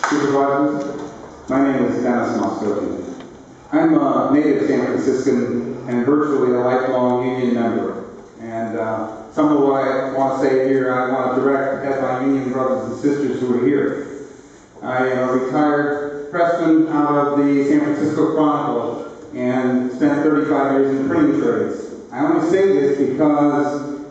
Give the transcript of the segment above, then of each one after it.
Supervisors, my name is Dennis Mosconi. I'm a native San Franciscan and virtually a lifelong union member. And some of what I want to say here, I want to direct at my union brothers and sisters who are here. I am a retired pressman out of the San Francisco Chronicle and spent 35 years in printing trades. I only say this because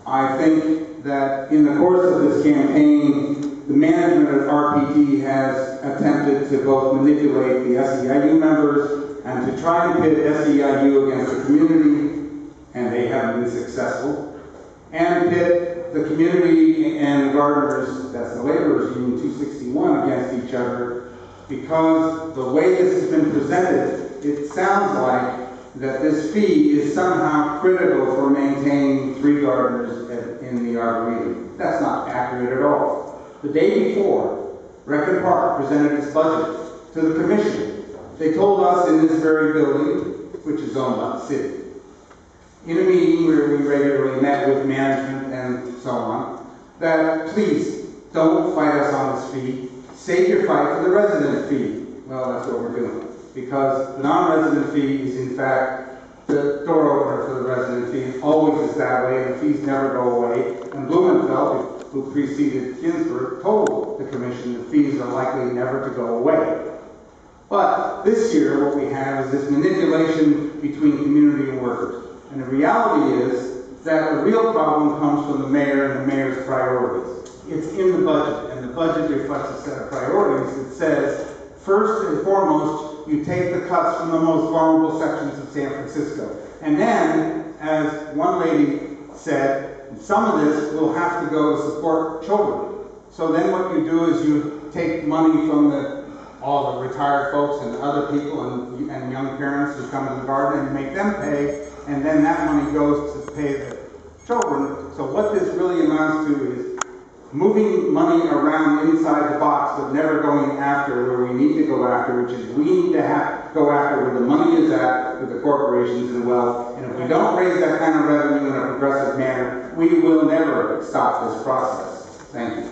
I think that in the course of this campaign, the management of RPT has attempted to both manipulate the SEIU members and to try and pit SEIU against the community, and they haven't been successful, and pit the community and the gardeners, that's the laborers union 261, against each other, because the way this has been presented, it sounds like that this fee is somehow critical for maintaining 3 gardeners in the Arboretum. That's not accurate at all. The day before, Rector Park presented its budget to the commission. They told us in this very building, which is owned by the city, in a meeting where we regularly met with management and so on, that please don't fight us on this fee. Save your fight for the resident fee. Well, that's what we're doing, because the non-resident fee is in fact the door opener for the resident fee. It always is that way, and the fees never go away. And Blumenfeld, who preceded Ginsburg, told the commission the fees are likely never to go away. But this year what we have is this manipulation between community and workers. And the reality is that the real problem comes from the mayor and the mayor's priorities. It's in the budget, and the budget reflects a set of priorities that says, first and foremost, you take the cuts from the most vulnerable sections of San Francisco. And then, as one lady said, some of this will have to go to support children. So then what you do is you take money from all the retired folks and other people and young parents who come to the garden and make them pay, and then that money goes to pay the children. So what this really amounts to is moving money around inside the box, but never going after where we need to go after, which is we need to go after where the money is at with the corporations and wealth. And if we don't raise that kind of revenue in a progressive manner, we will never stop this process. Thank you.